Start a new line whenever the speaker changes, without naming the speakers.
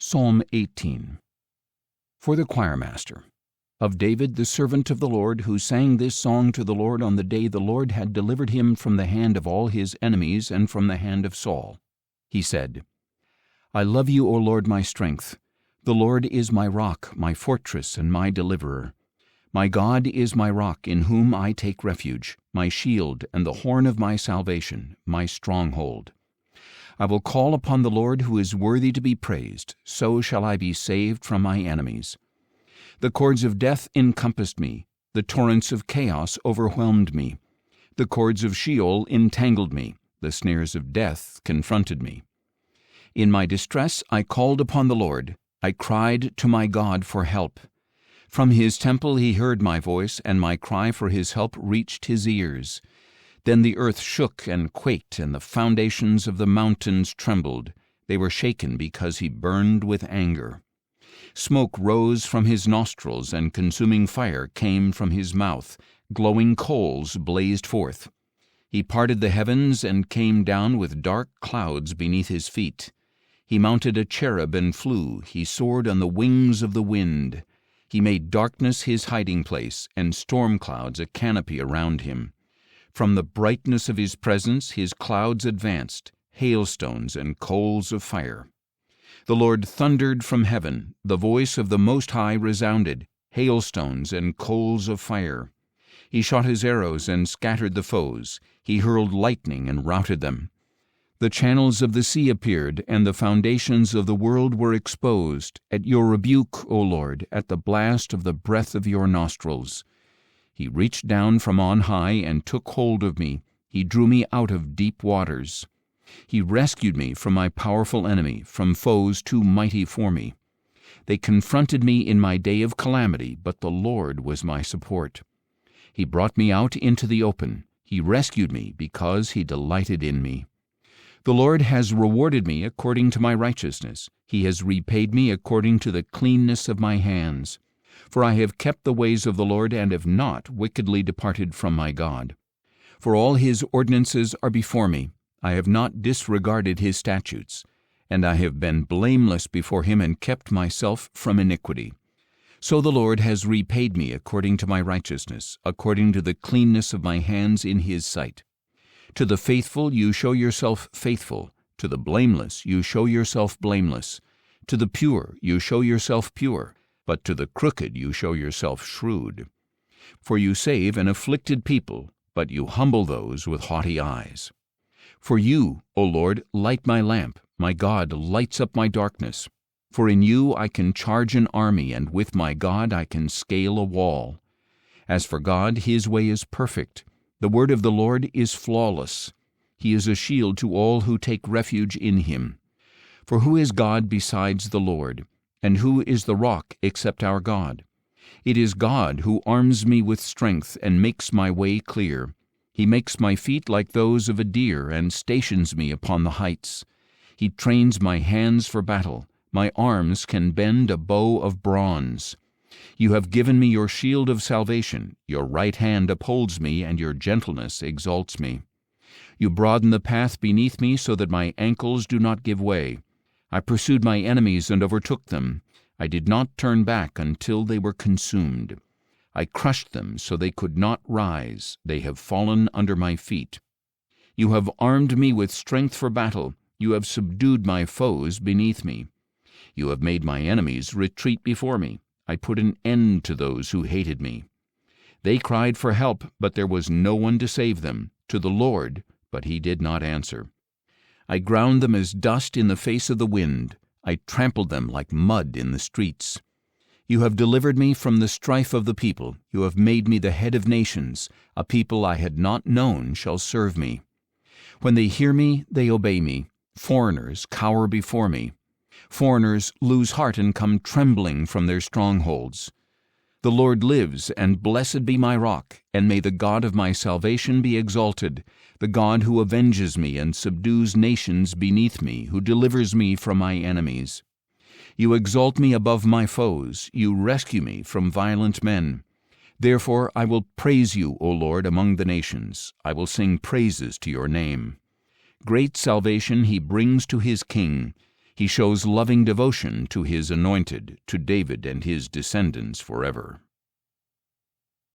Psalm 18. For the choirmaster. Of David, the servant of the Lord, who sang this song to the Lord on the day the Lord had delivered him from the hand of all his enemies and from the hand of Saul. He said, I love you, O Lord, my strength. The Lord is my rock, my fortress, and my deliverer. My God is my rock, in whom I take refuge, my shield and the horn of my salvation, my stronghold. I will call upon the Lord, who is worthy to be praised. So shall I be saved from my enemies. The cords of death encompassed me. The torrents of chaos overwhelmed me. The cords of Sheol entangled me. The snares of death confronted me. In my distress I called upon the Lord. I cried to my God for help. From his temple he heard my voice, and my cry for his help reached his ears. Then the earth shook and quaked, and the foundations of the mountains trembled. They were shaken because he burned with anger. Smoke rose from his nostrils, and consuming fire came from his mouth. Glowing coals blazed forth. He parted the heavens and came down with dark clouds beneath his feet. He mounted a cherub and flew. He soared on the wings of the wind. He made darkness his hiding place, and storm clouds a canopy around him. From the brightness of his presence his clouds advanced, hailstones and coals of fire. The Lord thundered from heaven, the voice of the Most High resounded, hailstones and coals of fire. He shot his arrows and scattered the foes. He hurled lightning and routed them. The channels of the sea appeared, and the foundations of the world were exposed, at your rebuke, O Lord, at the blast of the breath of your nostrils. He reached down from on high and took hold of me. He drew me out of deep waters. He rescued me from my powerful enemy, from foes too mighty for me. They confronted me in my day of calamity, but the Lord was my support. He brought me out into the open. He rescued me because he delighted in me. The Lord has rewarded me according to my righteousness. He has repaid me according to the cleanness of my hands. For I have kept the ways of the Lord, and have not wickedly departed from my God. For all his ordinances are before me. I have not disregarded his statutes. And I have been blameless before him, and kept myself from iniquity. So the Lord has repaid me according to my righteousness, according to the cleanness of my hands in his sight. To the faithful you show yourself faithful. To the blameless you show yourself blameless. To the pure you show yourself pure. But to the crooked you show yourself shrewd. For you save an afflicted people, but you humble those with haughty eyes. For you, O Lord, light my lamp. My God lights up my darkness. For in you I can charge an army, and with my God I can scale a wall. As for God, his way is perfect. The word of the Lord is flawless. He is a shield to all who take refuge in him. For who is God besides the Lord? And who is the rock except our God? It is God who arms me with strength and makes my way clear. He makes my feet like those of a deer and stations me upon the heights. He trains my hands for battle. My arms can bend a bow of bronze. You have given me your shield of salvation. Your right hand upholds me, and your gentleness exalts me. You broaden the path beneath me so that my ankles do not give way. I pursued my enemies and overtook them. I did not turn back until they were consumed. I crushed them so they could not rise. They have fallen under my feet. You have armed me with strength for battle. You have subdued my foes beneath me. You have made my enemies retreat before me. I put an end to those who hated me. They cried for help, but there was no one to save them. To the Lord, but he did not answer. I ground them as dust in the face of the wind. I trampled them like mud in the streets. You have delivered me from the strife of the people. You have made me the head of nations. A people I had not known shall serve me. When they hear me, they obey me. Foreigners cower before me. Foreigners lose heart and come trembling from their strongholds. The Lord lives, and blessed be my rock, and may the God of my salvation be exalted, the God who avenges me and subdues nations beneath me, who delivers me from my enemies. You exalt me above my foes. You rescue me from violent men. Therefore I will praise you, O Lord, among the nations. I will sing praises to your name. Great salvation he brings to his king. He shows loving devotion to His anointed, to David and his descendants forever.